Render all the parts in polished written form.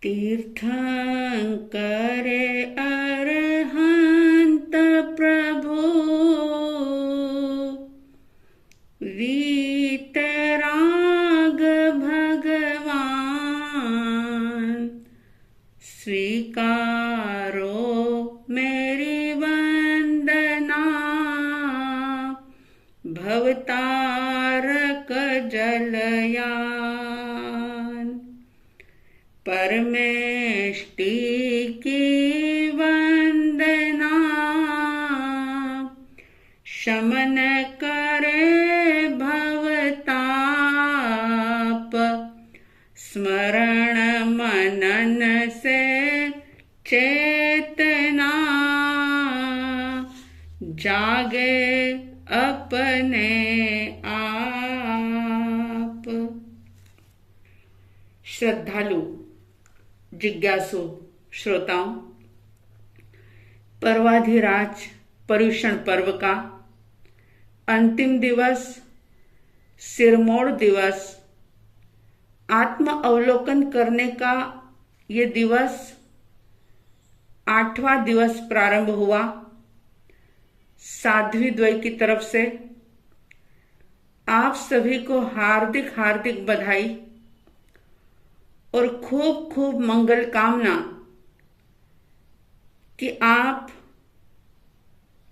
तीर्थंकरे अरहंत प्रभु वीतराग भगवान। स्वीकारो मेरी वंदना भवतारक जलयान। परमेष्टि की वंदना शमन करे भवताप। स्मरण मनन से चेतना जागे अपने आप। श्रद्धालु जिज्ञासु श्रोताओं, पर्वाधिराज पर्युषण पर्व का अंतिम दिवस, सिरमौर दिवस, आत्म अवलोकन करने का ये दिवस 8वां दिवस प्रारंभ हुआ। साध्वी द्वय की तरफ से आप सभी को हार्दिक हार्दिक बधाई और खूब खूब मंगल कामना कि आप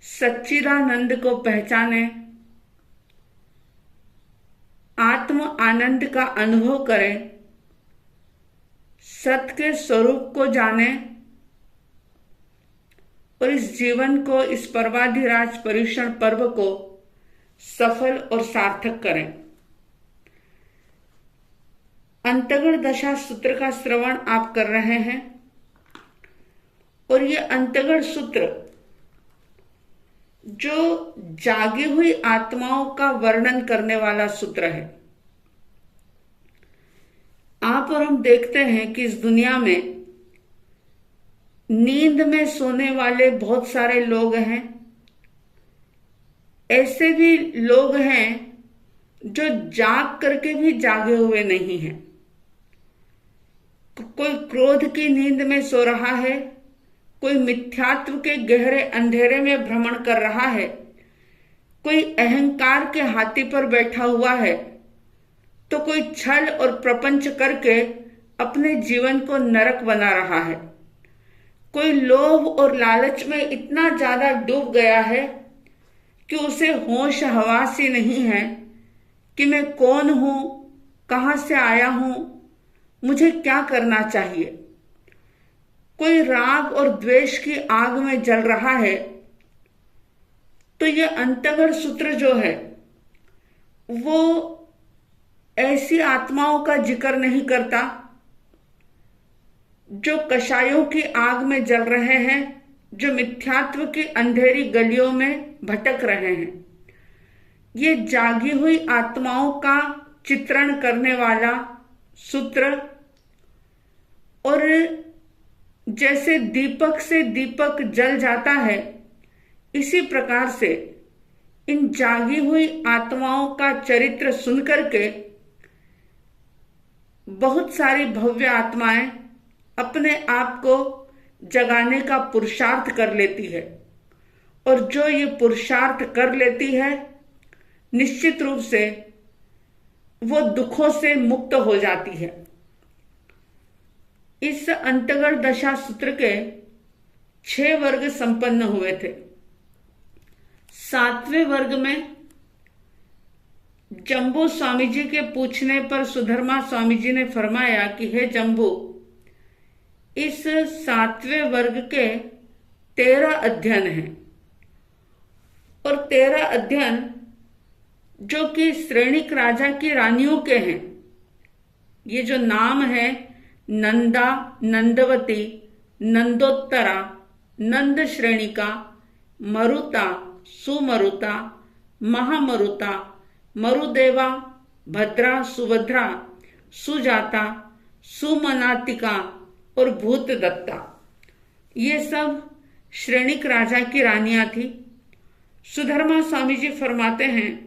सच्चिदानंद को पहचाने, आत्म आनंद का अनुभव करें, सत्य के स्वरूप को जाने और इस जीवन को, इस पर्वाधिराज पर्युषण पर्व को सफल और सार्थक करें। अंतगण दशा सूत्र का श्रवण आप कर रहे हैं और ये अंतगण सूत्र जो जागी हुई आत्माओं का वर्णन करने वाला सूत्र है। आप और हम देखते हैं कि इस दुनिया में नींद में सोने वाले बहुत सारे लोग हैं। ऐसे भी लोग हैं जो जाग करके भी जागे हुए नहीं हैं। कोई क्रोध की नींद में सो रहा है, कोई मिथ्यात्व के गहरे अंधेरे में भ्रमण कर रहा है, कोई अहंकार के हाथी पर बैठा हुआ है, तो कोई छल और प्रपंच करके अपने जीवन को नरक बना रहा है। कोई लोभ और लालच में इतना ज्यादा डूब गया है कि उसे होश हवास ही नहीं है कि मैं कौन हूं, कहां से आया हूं, मुझे क्या करना चाहिए। कोई राग और द्वेष की आग में जल रहा है। तो ये अंतगण सूत्र जो है वो ऐसी आत्माओं का जिक्र नहीं करता जो कषायों की आग में जल रहे हैं, जो मिथ्यात्व की अंधेरी गलियों में भटक रहे हैं। ये जागी हुई आत्माओं का चित्रण करने वाला सूत्र। और जैसे दीपक से दीपक जल जाता है, इसी प्रकार से इन जागी हुई आत्माओं का चरित्र सुनकर के बहुत सारी भव्य आत्माएं अपने आप को जगाने का पुरुषार्थ कर लेती है। और जो ये पुरुषार्थ कर लेती है, निश्चित रूप से वो दुखों से मुक्त हो जाती है। इस अंतगण दशा सूत्र के 6 वर्ग संपन्न हुए थे। 7वें वर्ग में जम्बू स्वामी जी के पूछने पर सुधर्मा स्वामी जी ने फरमाया कि हे जम्बू, इस 7वें वर्ग के 13 अध्ययन हैं और 13 अध्ययन जो कि श्रेणिक राजा की रानियों के हैं। ये जो नाम है नंदा, नंदवती, नंदोत्तरा, नंद श्रेणिका, मरुता, सुमरुता, महामरुता, मरुदेवा, भद्रा, सुभद्रा, सुजाता, सुमनातिका और भूत दत्ता, ये सब श्रेणिक राजा की रानियां थी। सुधर्मा स्वामी जी फरमाते हैं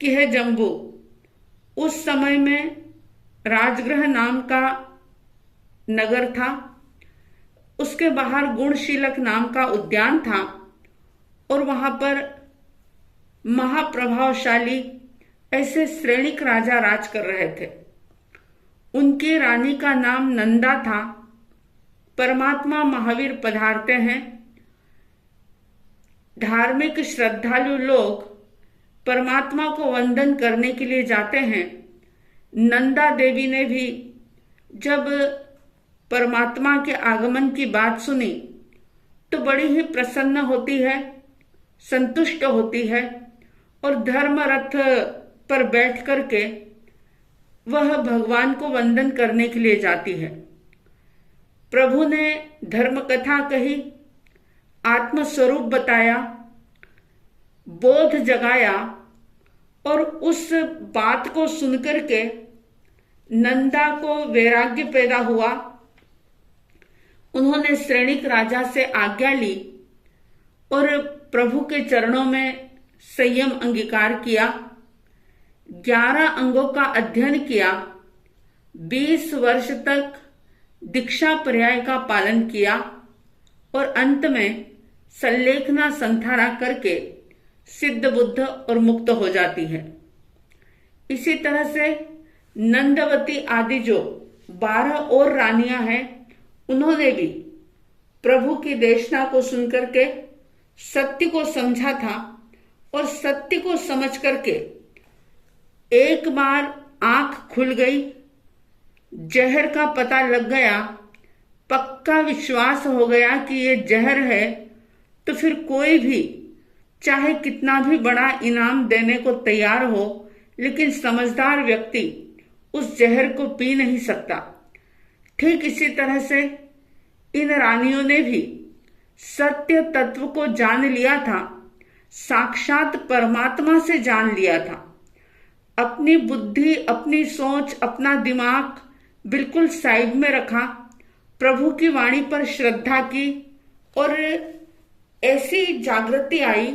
कि हे जम्बू, उस समय में राजगृह नाम का नगर था। उसके बाहर गुणशीलक नाम का उद्यान था और वहां पर महाप्रभावशाली ऐसे श्रेणिक राजा राज कर रहे थे। उनकी रानी का नाम नंदा था। परमात्मा महावीर पधारते हैं। धार्मिक श्रद्धालु लोग परमात्मा को वंदन करने के लिए जाते हैं। नंदा देवी ने भी जब परमात्मा के आगमन की बात सुनी तो बड़ी ही प्रसन्न होती है, संतुष्ट होती है और धर्म रथ पर बैठ करके वह भगवान को वंदन करने के लिए जाती है। प्रभु ने धर्म कथा कही, आत्मस्वरूप बताया, बोध जगाया और उस बात को सुनकर के नंदा को वैराग्य पैदा हुआ। उन्होंने श्रेणिक राजा से आज्ञा ली और प्रभु के चरणों में संयम अंगीकार किया। 11 अंगों का अध्ययन किया। 20 वर्ष तक दीक्षा पर्याय का पालन किया और अंत में संलेखना संधारा करके सिद्ध बुद्ध और मुक्त हो जाती है। इसी तरह से नंदवती आदि जो 12 और रानियां हैं, उन्होंने भी प्रभु की देशना को सुनकर के सत्य को समझा था और सत्य को समझ करके एक बार आंख खुल गई, जहर का पता लग गया, पक्का विश्वास हो गया कि ये जहर है, तो फिर कोई भी चाहे कितना भी बड़ा इनाम देने को तैयार हो, लेकिन समझदार व्यक्ति उस जहर को पी नहीं सकता। ठीक इसी तरह से इन रानियों ने भी सत्य तत्व को जान लिया था, साक्षात परमात्मा से जान लिया था। अपनी बुद्धि, अपनी सोच, अपना दिमाग बिल्कुल साइड में रखा, प्रभु की वाणी पर श्रद्धा की और ऐसी जागृति आई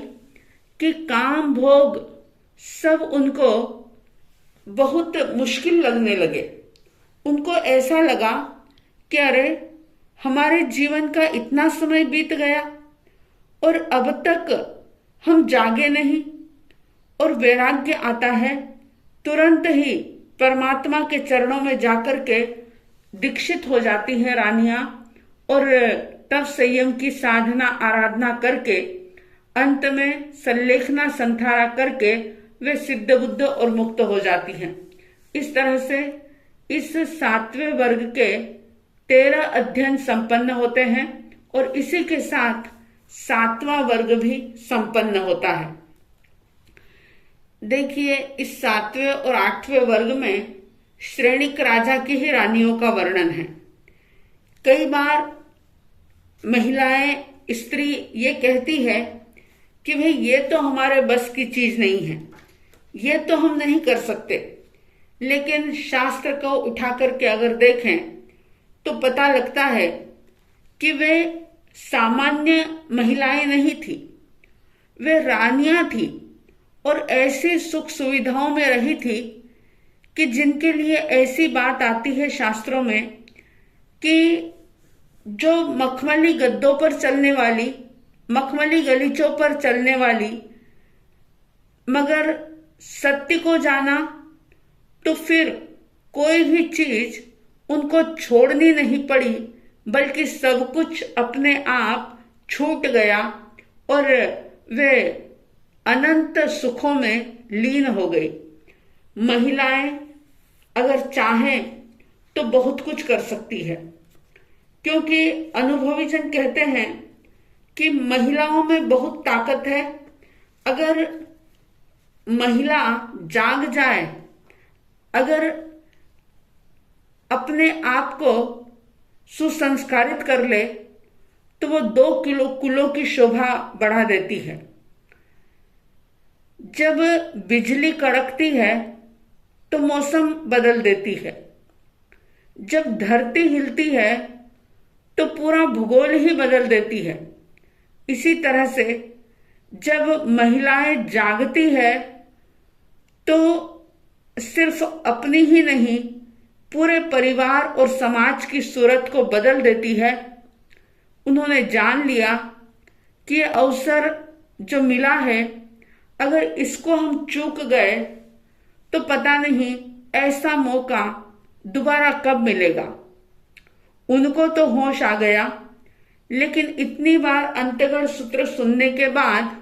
कि काम भोग सब उनको बहुत मुश्किल लगने लगे। उनको ऐसा लगा कि अरे हमारे जीवन का इतना समय बीत गया और अब तक हम जागे नहीं। और वैराग्य आता है, तुरंत ही परमात्मा के चरणों में जाकर के दीक्षित हो जाती हैं रानियां और तब संयम की साधना आराधना करके अंत में संलेखना संधारा करके वे सिद्ध बुद्ध और मुक्त हो जाती हैं। इस तरह से इस 7वें वर्ग के 13 अध्ययन संपन्न होते हैं और इसी के साथ 7वां वर्ग भी संपन्न होता है। देखिए, इस 7वें और 8वें वर्ग में श्रेणिक राजा की ही रानियों का वर्णन है। कई बार महिलाएं, स्त्री ये कहती है कि भाई ये तो हमारे बस की चीज नहीं है, ये तो हम नहीं कर सकते। लेकिन शास्त्र को उठा करके अगर देखें तो पता लगता है कि वे सामान्य महिलाएं नहीं थी, वे रानियां थी और ऐसी सुख सुविधाओं में रही थी कि जिनके लिए ऐसी बात आती है शास्त्रों में कि जो मखमली गद्दों पर चलने वाली, मखमली गलीचों पर चलने वाली, मगर सत्य को जाना तो फिर कोई भी चीज उनको छोड़नी नहीं पड़ी, बल्कि सब कुछ अपने आप छूट गया और वे अनंत सुखों में लीन हो गई। महिलाएं अगर चाहें तो बहुत कुछ कर सकती है, क्योंकि अनुभवी जन कहते हैं कि महिलाओं में बहुत ताकत है। अगर महिला जाग जाए, अगर अपने आप को सुसंस्कारित कर ले, तो वो 2 कुलों की शोभा बढ़ा देती है। जब बिजली कड़कती है तो मौसम बदल देती है, जब धरती हिलती है तो पूरा भूगोल ही बदल देती है। इसी तरह से जब महिलाएं जागती है तो सिर्फ अपनी ही नहीं, पूरे परिवार और समाज की सूरत को बदल देती है। उन्होंने जान लिया कि ये अवसर जो मिला है, अगर इसको हम चूक गए तो पता नहीं ऐसा मौका दोबारा कब मिलेगा। उनको तो होश आ गया, लेकिन इतनी बार अंतःगढ़ सूत्र सुनने के बाद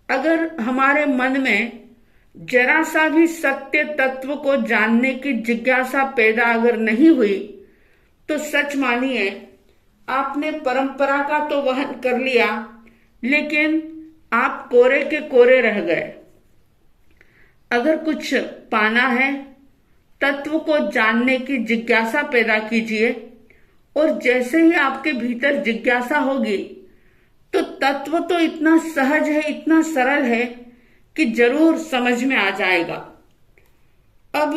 अगर हमारे मन में जरा सा भी सत्य तत्व को जानने की जिज्ञासा पैदा अगर नहीं हुई, तो सच मानिए आपने परंपरा का तो वहन कर लिया, लेकिन आप कोरे के कोरे रह गए। अगर कुछ पाना है, तत्व को जानने की जिज्ञासा पैदा कीजिए, और जैसे ही आपके भीतर जिज्ञासा होगी तो तत्व तो इतना सहज है, इतना सरल है कि जरूर समझ में आ जाएगा। अब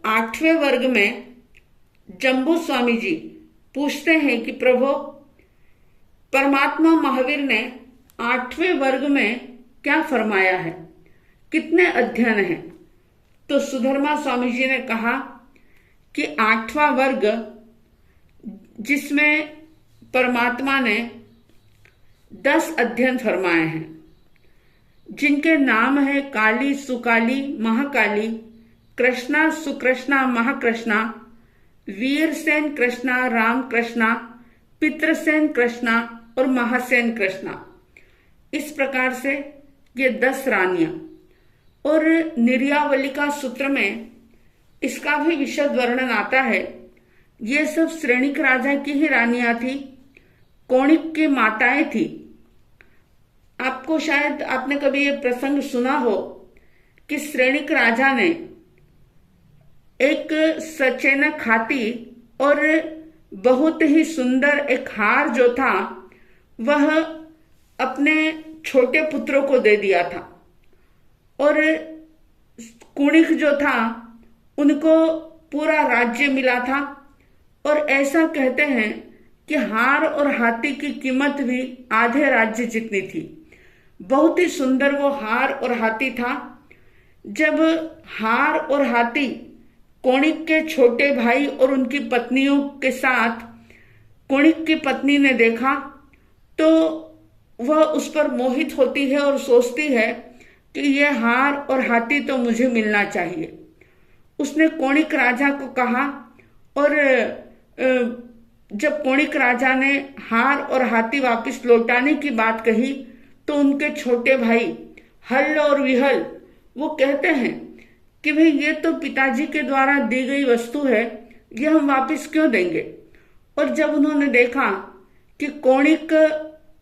8वें वर्ग में जम्बू स्वामी जी पूछते हैं कि प्रभु, परमात्मा महावीर ने 8वें वर्ग में क्या फरमाया है, कितने अध्ययन हैं? तो सुधर्मा स्वामी जी ने कहा कि 8वां वर्ग, जिसमें परमात्मा ने 10 अध्ययन फरमाए हैं, जिनके नाम है काली, सुकाली, महाकाली, कृष्णा, सुकृष्णा, महाकृष्णा, वीरसेन कृष्णा, राम कृष्णा, पितृसेन कृष्णा और महासेन कृष्णा। इस प्रकार से ये 10 रानियां, और निर्यावलिका सूत्र में इसका भी विशद वर्णन आता है। ये सब श्रेणिक राजा की ही रानियां थी, कौणिक की माताएं थी। आपको शायद आपने कभी ये प्रसंग सुना हो कि श्रेणिक राजा ने एक सचेनक हाथी और बहुत ही सुंदर एक हार जो था वह अपने छोटे पुत्रों को दे दिया था, और कुणिक जो था उनको पूरा राज्य मिला था। और ऐसा कहते हैं कि हार और हाथी की कीमत भी आधे राज्य जितनी थी। बहुत ही सुंदर वो हार और हाथी था। जब हार और हाथी कौणिक के छोटे भाई और उनकी पत्नियों के साथ कौणिक की पत्नी ने देखा, तो वह उस पर मोहित होती है और सोचती है कि यह हार और हाथी तो मुझे मिलना चाहिए। उसने कौणिक राजा को कहा, और जब कौणिक राजा ने हार और हाथी वापस लौटाने की बात कही, तो उनके छोटे भाई हल और विहल वो कहते हैं कि भाई ये तो पिताजी के द्वारा दी गई वस्तु है, ये हम वापस क्यों देंगे। और जब उन्होंने देखा कि कौणिक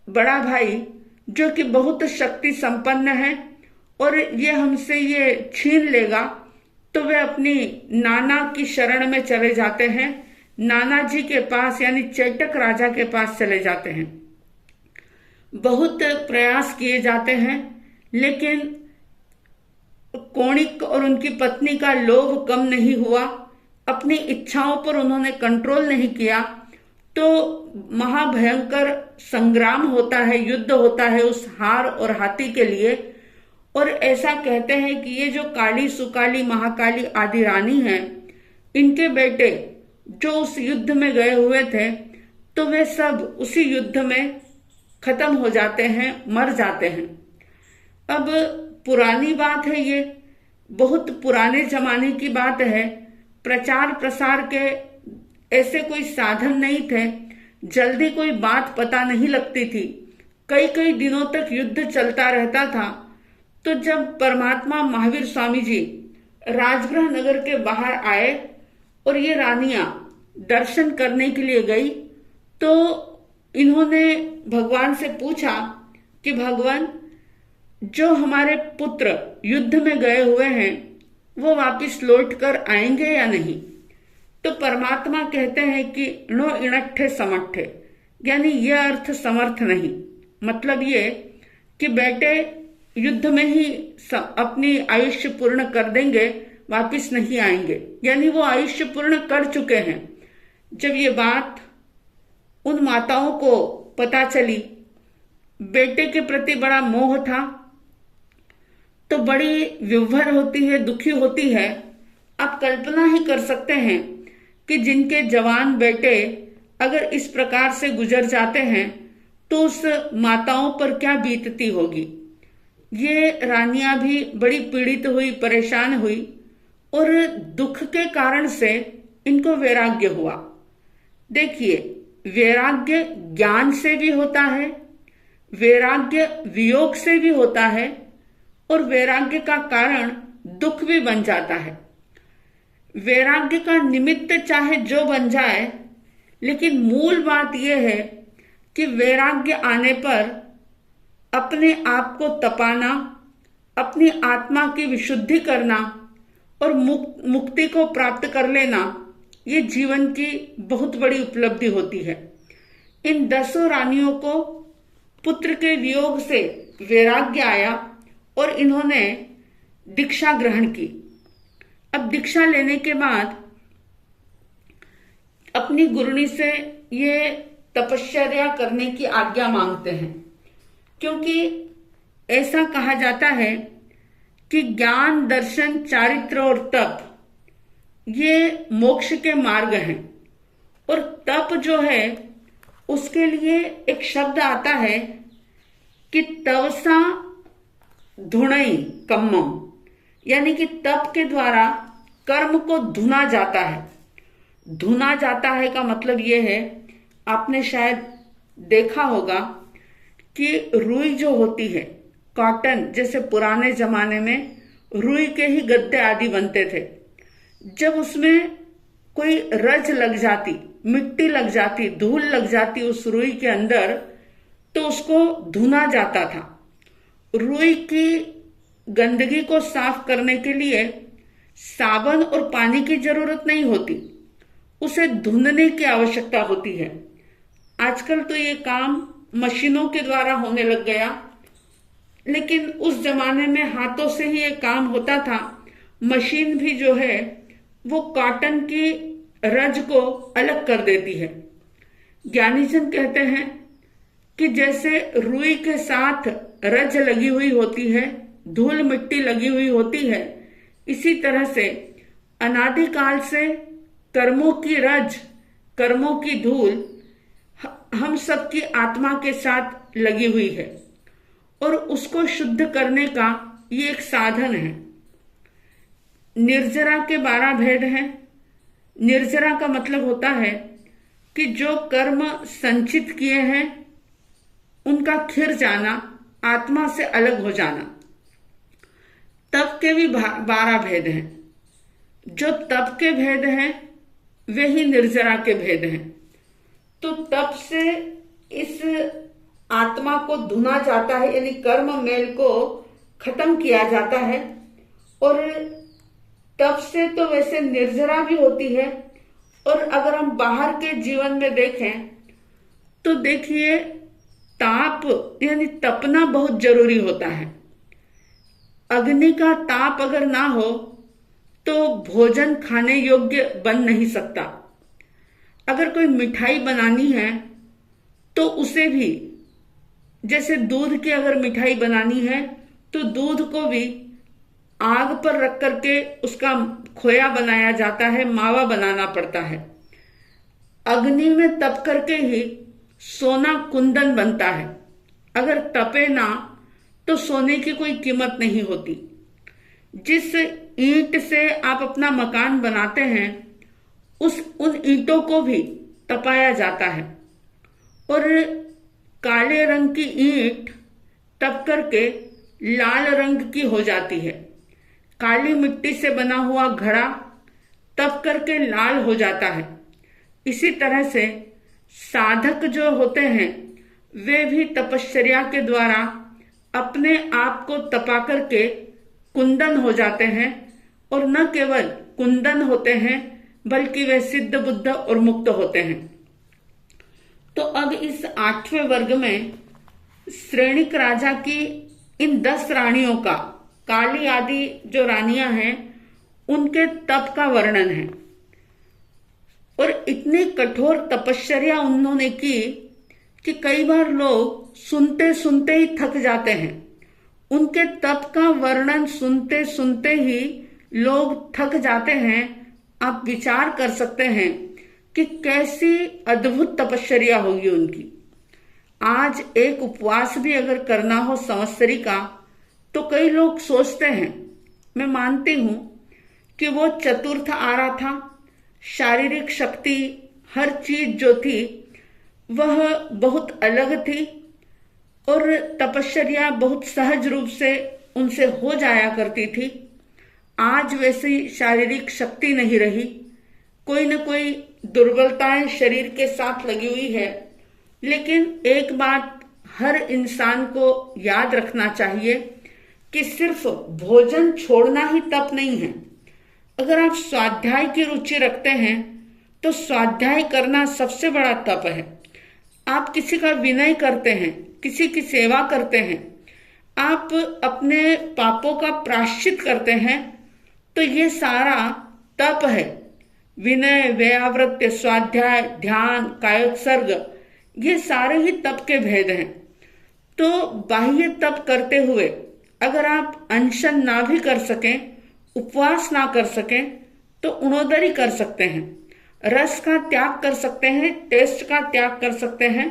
बड़ा भाई जो कि बहुत शक्ति संपन्न है और ये हमसे ये छीन लेगा, तो वे अपनी नाना की शरण में चले जाते हैं, नाना जी के पास यानी चेटक राजा के पास चले जाते हैं। बहुत प्रयास किए जाते हैं, लेकिन कौणिक और उनकी पत्नी का लोभ कम नहीं हुआ। अपनी इच्छाओं पर उन्होंने कंट्रोल नहीं किया, तो महाभयंकर संग्राम होता है, युद्ध होता है उस हार और हाथी के लिए। और ऐसा कहते हैं कि ये जो काली, सुकाली, महाकाली आदि रानी हैं, इनके बेटे जो उस युद्ध में गए हुए थे, तो वे सब उसी युद्ध में खत्म हो जाते हैं, मर जाते हैं। अब पुरानी बात है, ये बहुत पुराने जमाने की बात है। प्रचार प्रसार के ऐसे कोई साधन नहीं थे, जल्दी कोई बात पता नहीं लगती थी, कई कई दिनों तक युद्ध चलता रहता था। तो जब परमात्मा महावीर स्वामी जी राजगृह नगर के बाहर आए और ये रानियां दर्शन करने के लिए गई, तो इन्होंने भगवान से पूछा कि भगवान, जो हमारे पुत्र युद्ध में गए हुए हैं वो वापिस लौट कर आएंगे या नहीं। तो परमात्मा कहते हैं कि नो इणट्ठे समट्ठे, यानी यह अर्थ समर्थ नहीं। मतलब ये कि बेटे युद्ध में ही अपनी आयुष्य पूर्ण कर देंगे, वापिस नहीं आएंगे, यानी वो आयुष्य पूर्ण कर चुके हैं। जब ये बात उन माताओं को पता चली, बेटे के प्रति बड़ा मोह था, तो बड़ी विह्वल होती है, दुखी होती है। आप कल्पना ही कर सकते हैं कि जिनके जवान बेटे अगर इस प्रकार से गुजर जाते हैं तो उस माताओं पर क्या बीतती होगी। ये रानियां भी बड़ी पीड़ित हुई, परेशान हुई और दुख के कारण से इनको वैराग्य हुआ। देखिए, वैराग्य ज्ञान से भी होता है, वैराग्य वियोग से भी होता है और वैराग्य का कारण दुख भी बन जाता है। वैराग्य का निमित्त चाहे जो बन जाए, लेकिन मूल बात यह है कि वैराग्य आने पर अपने आप को तपाना, अपनी आत्मा की विशुद्धि करना और मुक्ति को प्राप्त कर लेना, ये जीवन की बहुत बड़ी उपलब्धि होती है। इन 10 रानियों को पुत्र के वियोग से वैराग्य आया और इन्होंने दीक्षा ग्रहण की। अब दीक्षा लेने के बाद अपनी गुरुनी से ये तपश्चर्या करने की आज्ञा मांगते हैं, क्योंकि ऐसा कहा जाता है कि ज्ञान, दर्शन, चारित्र और तप ये मोक्ष के मार्ग हैं। और तप जो है उसके लिए एक शब्द आता है कि तवसा धुणई कम्मम, यानी कि तप के द्वारा कर्म को धुना जाता है। धुना जाता है का मतलब यह है, आपने शायद देखा होगा कि रुई जो होती है, कॉटन, जैसे पुराने जमाने में रुई के ही गद्दे आदि बनते थे। जब उसमें कोई रज लग जाती, मिट्टी लग जाती, धूल लग जाती उस रुई के अंदर, तो उसको धुना जाता था। रुई की गंदगी को साफ करने के लिए साबुन और पानी की जरूरत नहीं होती, उसे धुनने की आवश्यकता होती है। आजकल तो ये काम मशीनों के द्वारा होने लग गया, लेकिन उस जमाने में हाथों से ही ये काम होता था। मशीन भी जो है वो कॉटन की रज को अलग कर देती है। ज्ञानीजन कहते हैं कि जैसे रुई के साथ रज लगी हुई होती है, धूल मिट्टी लगी हुई होती है, इसी तरह से अनादिकाल से कर्मों की रज, कर्मों की धूल हम सबकी आत्मा के साथ लगी हुई है और उसको शुद्ध करने का ये एक साधन है। निर्जरा के 12 भेद हैं। निर्जरा का मतलब होता है कि जो कर्म संचित किए हैं उनका खिर जाना, आत्मा से अलग हो जाना। तप के भी 12 भेद हैं। जो तप के भेद हैं वे ही निर्जरा के भेद हैं। तो तप से इस आत्मा को धुना जाता है, यानी कर्म मेल को खत्म किया जाता है। और तप से तो वैसे निर्जरा भी होती है। और अगर हम बाहर के जीवन में देखें तो देखिए, ताप यानी तपना बहुत जरूरी होता है। अग्नि का ताप अगर ना हो तो भोजन खाने योग्य बन नहीं सकता। अगर कोई मिठाई बनानी है तो उसे भी, जैसे दूध की अगर मिठाई बनानी है तो दूध को भी आग पर रख करके उसका खोया बनाया जाता है, मावा बनाना पड़ता है। अग्नि में तप करके ही सोना कुंदन बनता है। अगर तपे ना तो सोने की कोई कीमत नहीं होती। जिस ईंट से आप अपना मकान बनाते हैं उन ईंटों को भी तपाया जाता है। और काले रंग की ईंट तप करके लाल रंग की हो जाती है। काली मिट्टी से बना हुआ घड़ा तप करके लाल हो जाता है। इसी तरह से साधक जो होते हैं वे भी तपश्चर्या के द्वारा अपने आप को तपा करके कुंदन हो जाते हैं। और न केवल कुंदन होते हैं बल्कि वे सिद्ध, बुद्ध और मुक्त होते हैं। तो अब इस 8वें वर्ग में श्रेणिक राजा की इन 10 रानियों का, काली आदि जो रानियां हैं, उनके तप का वर्णन है। और इतनी कठोर तपश्चर्या उन्होंने की कि कई बार लोग सुनते सुनते ही थक जाते हैं। उनके तप का वर्णन सुनते सुनते ही लोग थक जाते हैं आप विचार कर सकते हैं कि कैसी अद्भुत तपश्चर्या होगी उनकी। आज एक उपवास भी अगर करना हो संवत्सरी का, तो कई लोग सोचते हैं, मैं मानती हूं कि वो चतुर्थ आ रहा था, शारीरिक शक्ति हर चीज जो थी वह बहुत अलग थी और तपश्चर्या बहुत सहज रूप से उनसे हो जाया करती थी। आज वैसी शारीरिक शक्ति नहीं रही, कोई न कोई दुर्बलताएं शरीर के साथ लगी हुई है। लेकिन एक बात हर इंसान को याद रखना चाहिए कि सिर्फ भोजन छोड़ना ही तप नहीं है। अगर आप स्वाध्याय की रुचि रखते हैं तो स्वाध्याय करना सबसे बड़ा तप है। आप किसी का विनय करते हैं, किसी की सेवा करते हैं, आप अपने पापों का प्रायश्चित करते हैं, तो ये सारा तप है। विनय, व्यावृत्य, स्वाध्याय, ध्यान, कायोत्सर्ग, ये सारे ही तप के भेद हैं। तो बाह्य तप करते हुए अगर आप अनशन ना भी कर सकें, उपवास ना कर सकें, तो उणोदरी कर सकते हैं, रस का त्याग कर सकते हैं, टेस्ट का त्याग कर सकते हैं।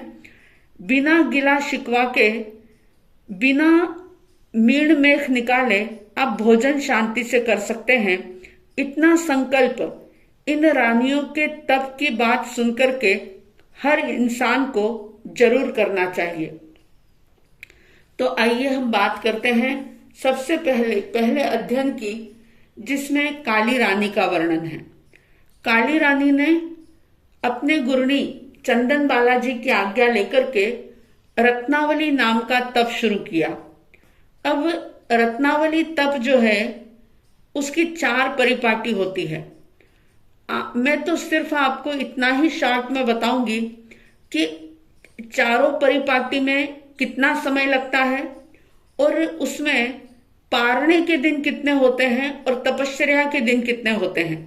बिना गिला शिकवा के, बिना मीण मेख निकाले आप भोजन शांति से कर सकते हैं। इतना संकल्प इन रानियों के तप की बात सुनकर के हर इंसान को जरूर करना चाहिए। तो आइए हम बात करते हैं सबसे पहले अध्ययन की, जिसमें काली रानी का वर्णन है। काली रानी ने अपने गुरुनी चंदन बालाजी की आज्ञा लेकर के रत्नावली नाम का तप शुरू किया। अब रत्नावली तप जो है उसकी 4 परिपाटी होती है। मैं तो सिर्फ आपको इतना ही शॉर्ट में बताऊंगी कि चारों परिपाटी में कितना समय लगता है और उसमें पारणे के दिन कितने होते हैं और तपश्चर्या के दिन कितने होते हैं।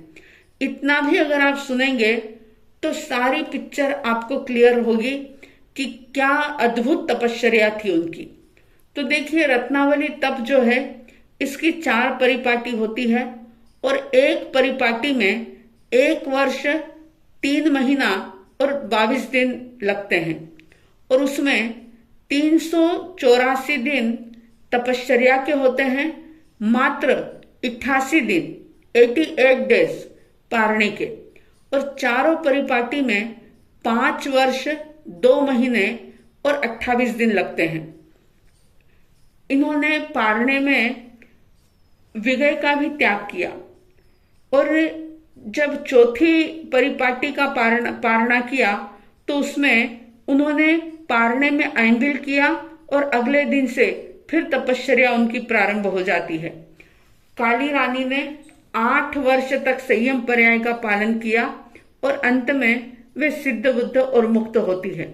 इतना भी अगर आप सुनेंगे तो सारी पिक्चर आपको क्लियर होगी कि क्या अद्भुत तपश्चर्या थी उनकी। तो देखिए, रत्नावली तप जो है इसकी 4 परिपाटी होती है और एक परिपाटी में 1 वर्ष 3 महीना और 22 दिन लगते हैं और उसमें 384 दिन तपश्चर्या के होते हैं, मात्र 88 दिन 88 डेज पारणे के, और चारों परिपाटी में 5 वर्ष 2 महीने और 28 दिन लगते हैं। इन्होंने पारणे में विगय का भी त्याग किया और जब चौथी परिपाटी का पारणा किया तो उसमें उन्होंने पारणे में ऐंबिल किया और अगले दिन से फिर तपश्चर्या उनकी प्रारंभ हो जाती है। काली रानी ने 8 वर्ष तक संयम पर्याय का पालन किया और अंत में वे सिद्ध बुद्ध और मुक्त होती है।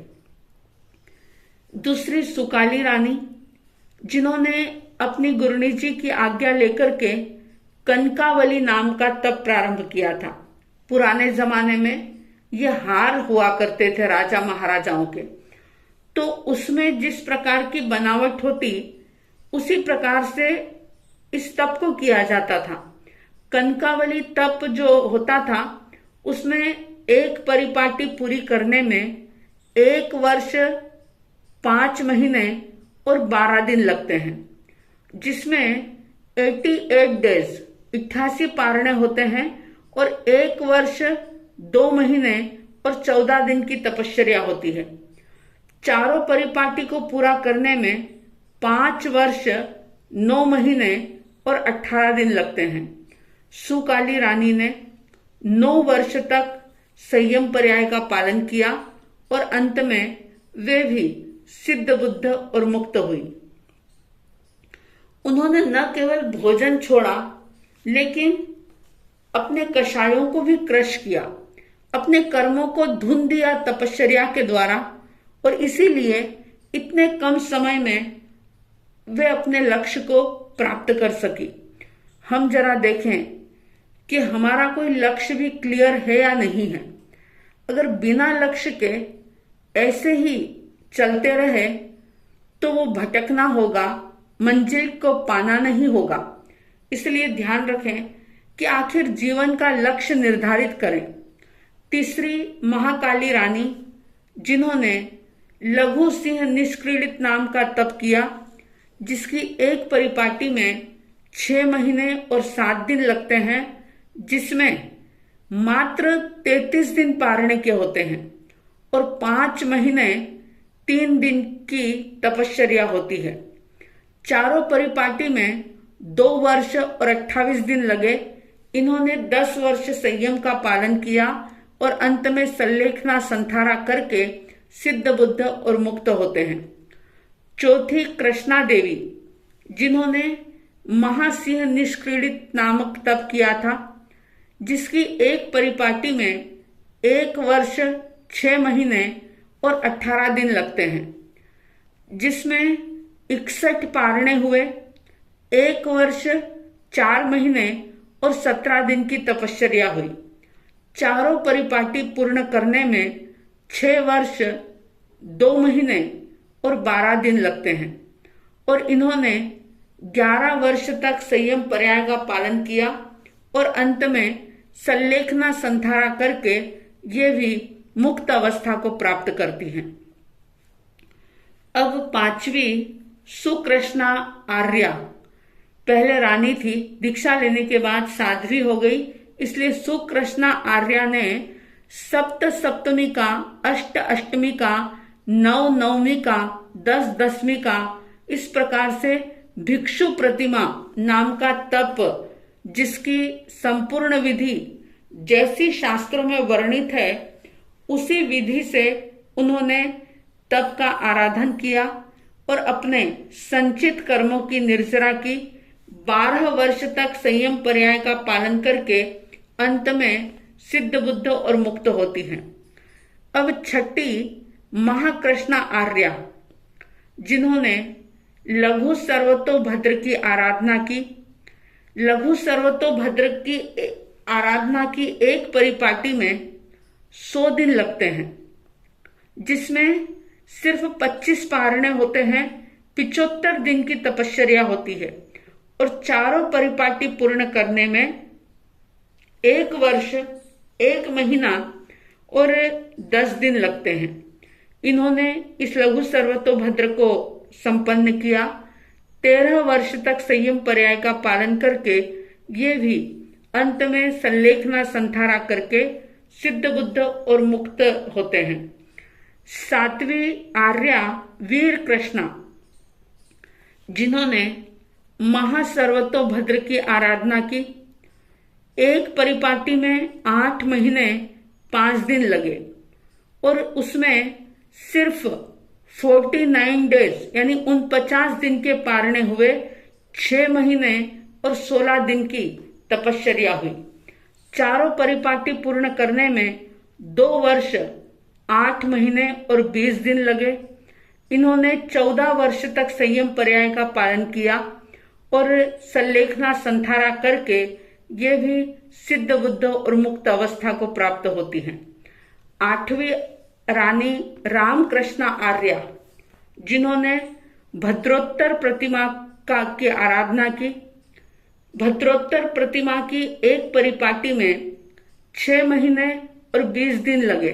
दूसरी सुकाली रानी, जिन्होंने अपनी गुरुनी जी की आज्ञा लेकर के कनकावली नाम का तप प्रारंभ किया था। पुराने जमाने में ये हार हुआ करते थे राजा महाराजाओं के, तो उसमें जिस प्रकार की बनावट होती उसी प्रकार से इस तप को किया जाता था। कनकावली तप जो होता था उसमें एक परिपाटी पूरी करने में 1 वर्ष 5 महीने और 12 दिन लगते हैं, जिसमें 88 डेज 88 पारणे होते हैं और 1 वर्ष 2 महीने और 14 दिन की तपश्चर्या होती है। चारों परिपाटी को पूरा करने में 5 वर्ष 9 महीने और 18 दिन लगते हैं। सुकाली रानी ने 9 वर्ष तक संयम पर्याय का पालन किया और अंत में वे भी सिद्ध बुद्ध और मुक्त हुई। उन्होंने न केवल भोजन छोड़ा लेकिन अपने कषायों को भी क्रश किया, अपने कर्मों को धुन दिया तपश्चर्या के द्वारा, और इसीलिए इतने कम समय में वे अपने लक्ष्य को प्राप्त कर सकी। हम जरा देखें कि हमारा कोई लक्ष्य भी क्लियर है या नहीं है। अगर बिना लक्ष्य के ऐसे ही चलते रहे तो वो भटकना होगा, मंजिल को पाना नहीं होगा। इसलिए ध्यान रखें कि आखिर जीवन का लक्ष्य निर्धारित करें। तीसरी महाकाली रानी, जिन्होंने लघु सिंह निष्क्रीडित नाम का तप किया, जिसकी एक परिपाटी में 6 महीने और 7 दिन लगते हैं, जिसमें मात्र 33 दिन पारणे के होते हैं और 5 महीने 3 दिन की तपश्चर्या होती है। चारों परिपाटी में 2 वर्ष और 28 दिन लगे। इन्होंने 10 वर्ष संयम का पालन किया और अंत में सल्लेखना संथारा करके सिद्ध बुद्ध और मुक्त होते हैं। चौथी कृष्णा देवी, जिन्होंने महासिंह निष्क्रीडित नामक तप किया था, जिसकी एक परिपाटी में 1 वर्ष 6 महीने और 18 दिन लगते हैं, जिसमें 61 पारणे हुए, 1 वर्ष 4 महीने और 17 दिन की तपश्चर्या हुई। चारों परिपाटी पूर्ण करने में 6 वर्ष 2 महीने और 12 दिन लगते हैं और इन्होंने 11 वर्ष तक संयम पर्याय का पालन किया और अंत में सल्लेखना संथारा करके ये भी मुक्त अवस्था को प्राप्त करती हैं। अब 5वीं सुकृष्णा आर्या, पहले रानी थी, दीक्षा लेने के बाद साध्वी हो गई, इसलिए सुकृष्णा आर्या ने सप्त सप्तमी का, अष्ट अष्टमी का, 9 नवमी का, 10 दसवीं का, इस प्रकार से भिक्षु प्रतिमा नाम का तप, जिसकी संपूर्ण विधि जैसी शास्त्रों में वर्णित है उसी विधि से उन्होंने तप का आराधन किया और अपने संचित कर्मों की निर्जरा की। 12 वर्ष तक संयम पर्याय का पालन करके अंत में सिद्ध बुद्ध और मुक्त होती हैं। अब 6ठी महाकृष्णा आर्या, जिन्होंने लघु सर्वतोभद्र की आराधना की। लघु सर्वतोभद्र की आराधना की एक परिपाटी में 100 दिन लगते हैं, जिसमें सिर्फ 25 पारणे होते हैं, 75 दिन की तपश्चर्या होती है और चारों परिपाटी पूर्ण करने में 1 वर्ष 1 महीना और 10 दिन लगते हैं। इन्होंने इस लघु सर्वतोभद्र को संपन्न किया। 13 वर्ष तक संयम पर्याय का पालन करके ये भी अंत में सल्लेखना संथारा करके सिद्ध बुद्ध और मुक्त होते हैं। 7वीं आर्या वीर कृष्णा, जिन्होंने महासर्वतोभद्र की आराधना की। एक परिपाटी में 8 महीने 5 दिन लगे और उसमें सिर्फ 49 डेज यानी 49 दिन के पारणे हुए। 6 महीने और 16 दिन की तपश्चर्या हुई। चारों परिपाटी पूर्ण करने में 2 वर्ष 8 महीने और 20 दिन लगे। इन्होंने 14 वर्ष तक संयम पर्याय का पालन किया और सल्लेखना संथारा करके ये भी सिद्ध बुद्ध और मुक्त अवस्था को प्राप्त होती हैं। 8वीं रानी रामकृष्णा आर्या, जिन्होंने भद्रोत्तर प्रतिमा की आराधना की। भद्रोत्तर प्रतिमा की एक परिपाटी में 6 महीने और 20 दिन लगे।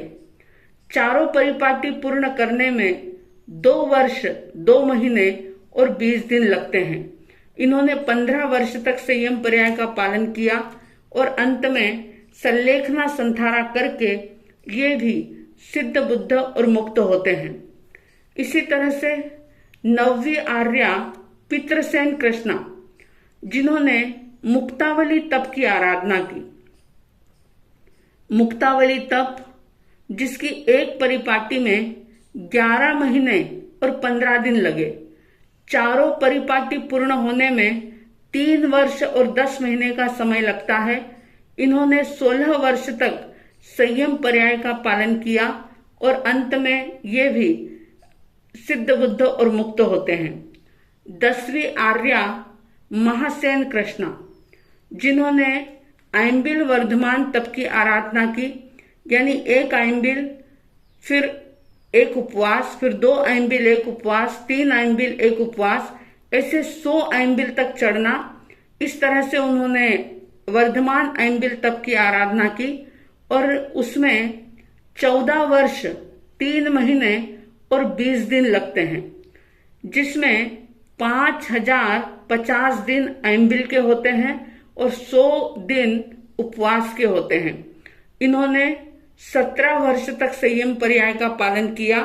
चारों परिपाटी पूर्ण करने में 2 वर्ष 2 महीने और 20 दिन लगते हैं। इन्होंने 15 वर्ष तक संयम पर्याय का पालन किया और अंत में सल्लेखना संथारा करके ये भी सिद्ध बुद्ध और मुक्त होते हैं। इसी तरह से 9वीं आर्या पितृसेन कृष्णा, जिन्होंने मुक्तावली तप की आराधना की। मुक्तावली तप, जिसकी एक परिपाटी में 11 महीने और 15 दिन लगे। चारों परिपाटी पूर्ण होने में 3 वर्ष और 10 महीने का समय लगता है। इन्होंने 16 वर्ष तक संयम पर्याय का पालन किया और अंत में ये भी सिद्ध बुद्ध और मुक्त होते हैं। 10वीं आर्या महासेन कृष्णा, जिन्होंने आइंबिल वर्धमान तप की आराधना की, यानी 1 आइंबिल, फिर 1 उपवास, फिर 2 आइंबिल 1 उपवास, 3 आइंबिल 1 उपवास, ऐसे 100 आइंबिल तक चढ़ना। इस तरह से उन्होंने वर्धमान ऐंबिल तप की आराधना की और उसमें 14 वर्ष 3 महीने और 20 दिन लगते हैं, जिसमें 5050 दिन ऐंबिल के होते हैं और 100 दिन उपवास के होते हैं। इन्होंने 17 वर्ष तक संयम पर्याय का पालन किया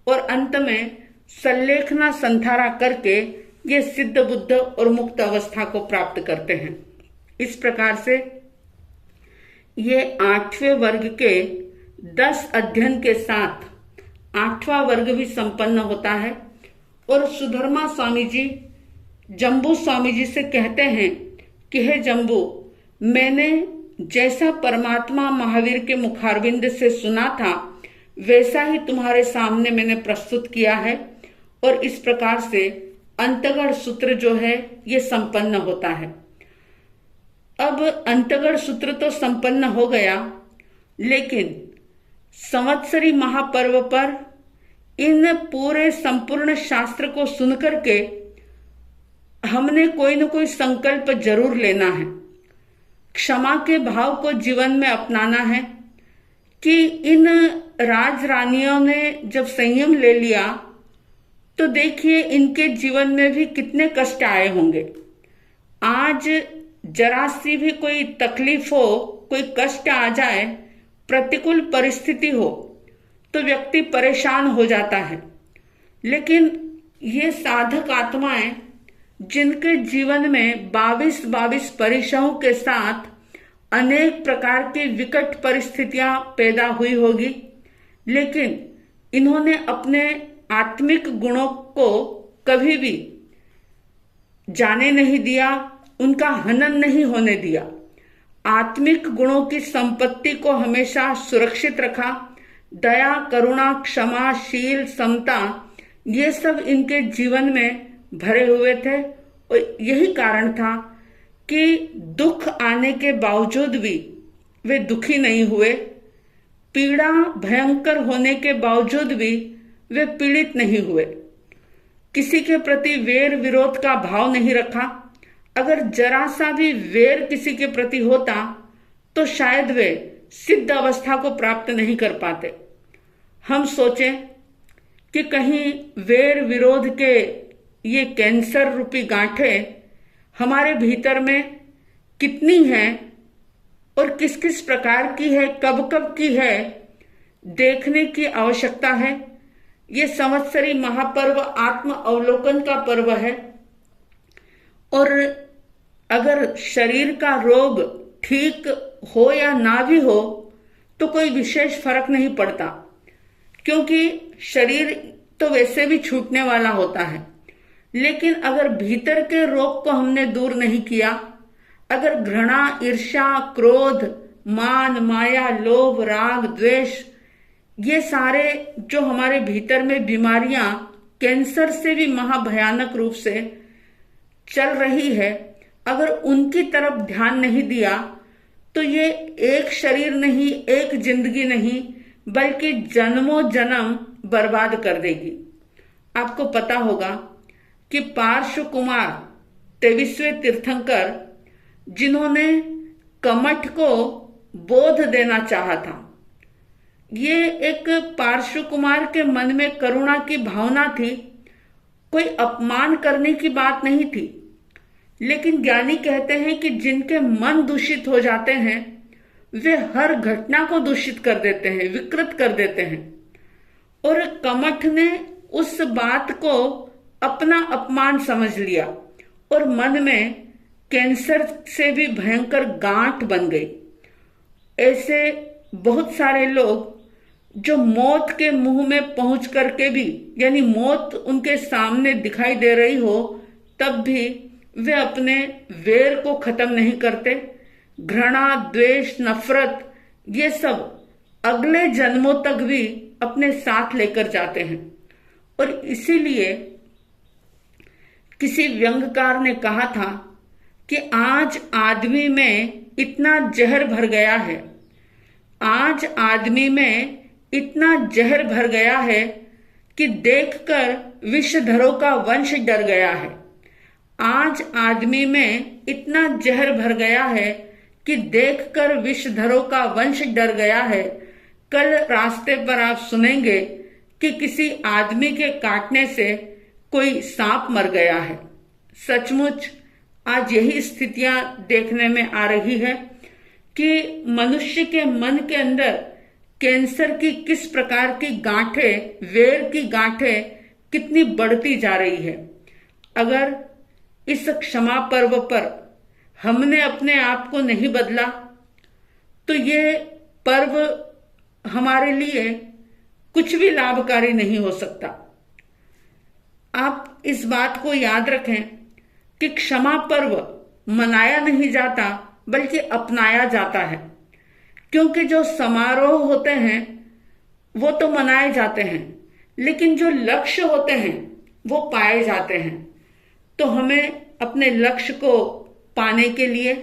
और अंत में सल्लेखना संथारा करके ये सिद्ध बुद्ध और मुक्त अवस्था को प्राप्त करते हैं। इस प्रकार से ये 8वें वर्ग के 10 अध्ययन के साथ 8वां वर्ग भी संपन्न होता है। और सुधर्मा स्वामी जी जम्बू स्वामी जी से कहते हैं कि हे जम्बू, मैंने जैसा परमात्मा महावीर के मुखारविंद से सुना था वैसा ही तुम्हारे सामने मैंने प्रस्तुत किया है और इस प्रकार से अंतगढ़ सूत्र जो है ये संपन्न होता है। अब अंतगढ़ सूत्र तो संपन्न हो गया, लेकिन संवत्सरी महापर्व पर इन पूरे संपूर्ण शास्त्र को सुनकर के हमने कोई न कोई संकल्प जरूर लेना है। क्षमा के भाव को जीवन में अपनाना है कि इन राज रानियों ने जब संयम ले लिया तो देखिए इनके जीवन में भी कितने कष्ट आए होंगे। आज जरा सी भी कोई तकलीफ हो, कोई कष्ट आ जाए, प्रतिकूल परिस्थिति हो तो व्यक्ति परेशान हो जाता है। लेकिन ये साधक आत्माएं जिनके जीवन में 22 परिचयों के साथ अनेक प्रकार की विकट परिस्थितियां पैदा हुई होगी, लेकिन इन्होंने अपने आत्मिक गुणों को कभी भी जाने नहीं दिया, उनका हनन नहीं होने दिया। आत्मिक गुणों की संपत्ति को हमेशा सुरक्षित रखा। दया, करुणा, क्षमा, शील, समता, ये सब इनके जीवन में भरे हुए थे और यही कारण था कि दुख आने के बावजूद भी वे दुखी नहीं हुए, पीड़ा भयंकर होने के बावजूद भी वे पीड़ित नहीं हुए, किसी के प्रति वेर विरोध का भाव नहीं रखा। अगर जरा सा भी वेर किसी के प्रति होता तो शायद वे सिद्ध अवस्था को प्राप्त नहीं कर पाते। हम सोचें कि कहीं वेर विरोध के ये कैंसर रूपी गांठें हमारे भीतर में कितनी हैं और किस किस प्रकार की है, कब कब की है, देखने की आवश्यकता है। ये संवत्सरी महापर्व आत्म अवलोकन का पर्व है और अगर शरीर का रोग ठीक हो या ना भी हो तो कोई विशेष फर्क नहीं पड़ता, क्योंकि शरीर तो वैसे भी छूटने वाला होता है। लेकिन अगर भीतर के रोग को हमने दूर नहीं किया, अगर घृणा, ईर्ष्या, क्रोध, मान, माया, लोभ, राग, द्वेष, ये सारे जो हमारे भीतर में बीमारियां कैंसर से भी महाभयानक रूप से चल रही है, अगर उनकी तरफ ध्यान नहीं दिया तो ये एक शरीर नहीं, एक जिंदगी नहीं, बल्कि जन्मों जन्म बर्बाद कर देगी। आपको पता होगा कि पार्श्व कुमार 23वें तीर्थंकर, जिन्होंने कमठ को बोध देना चाहा था, ये एक पार्श्व कुमार के मन में करुणा की भावना थी, कोई अपमान करने की बात नहीं थी। लेकिन ज्ञानी कहते हैं कि जिनके मन दूषित हो जाते हैं वे हर घटना को दूषित कर देते हैं, विकृत कर देते हैं। और कमठ ने उस बात को अपना अपमान समझ लिया और मन में कैंसर से भी भयंकर गांठ बन गई। ऐसे बहुत सारे लोग जो मौत के मुंह में पहुंच करके भी, यानी मौत उनके सामने दिखाई दे रही हो तब भी वे अपने वेर को खत्म नहीं करते। घृणा, द्वेष, नफरत, ये सब अगले जन्मों तक भी अपने साथ लेकर जाते हैं। और इसीलिए किसी व्यंग्यकार ने कहा था कि आज आदमी में इतना जहर भर गया है, आज आदमी में इतना जहर भर गया है कि देखकर विषधरों का वंश डर गया है। आज आदमी में इतना जहर भर गया है कि देखकर विषधरों का वंश डर गया है। कल रास्ते पर आप सुनेंगे कि किसी आदमी के काटने से कोई सांप मर गया है। सचमुच आज यही स्थितियां देखने में आ रही है कि मनुष्य के मन के अंदर कैंसर की किस प्रकार की गांठें, वेर की गांठें कितनी बढ़ती जा रही है। अगर इस क्षमा पर्व पर हमने अपने आप को नहीं बदला तो ये पर्व हमारे लिए कुछ भी लाभकारी नहीं हो सकता। आप इस बात को याद रखें कि क्षमा पर्व मनाया नहीं जाता बल्कि अपनाया जाता है, क्योंकि जो समारोह होते हैं वो तो मनाए जाते हैं, लेकिन जो लक्ष्य होते हैं वो पाए जाते हैं। तो हमें अपने लक्ष्य को पाने के लिए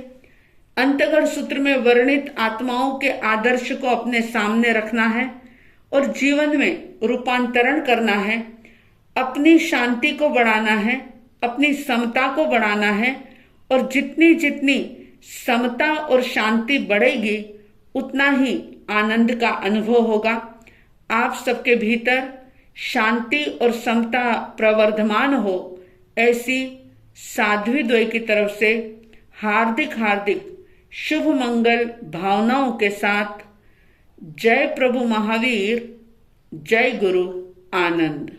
अंतगढ़ सूत्र में वर्णित आत्माओं के आदर्श को अपने सामने रखना है और जीवन में रूपांतरण करना है। अपनी शांति को बढ़ाना है, अपनी समता को बढ़ाना है, और जितनी जितनी समता और शांति बढ़ेगी उतना ही आनंद का अनुभव होगा। आप सबके भीतर शांति और समता प्रवर्धमान हो, ऐसी साध्वी द्वय की तरफ से हार्दिक हार्दिक शुभ मंगल भावनाओं के साथ जय प्रभु महावीर, जय गुरु आनंद।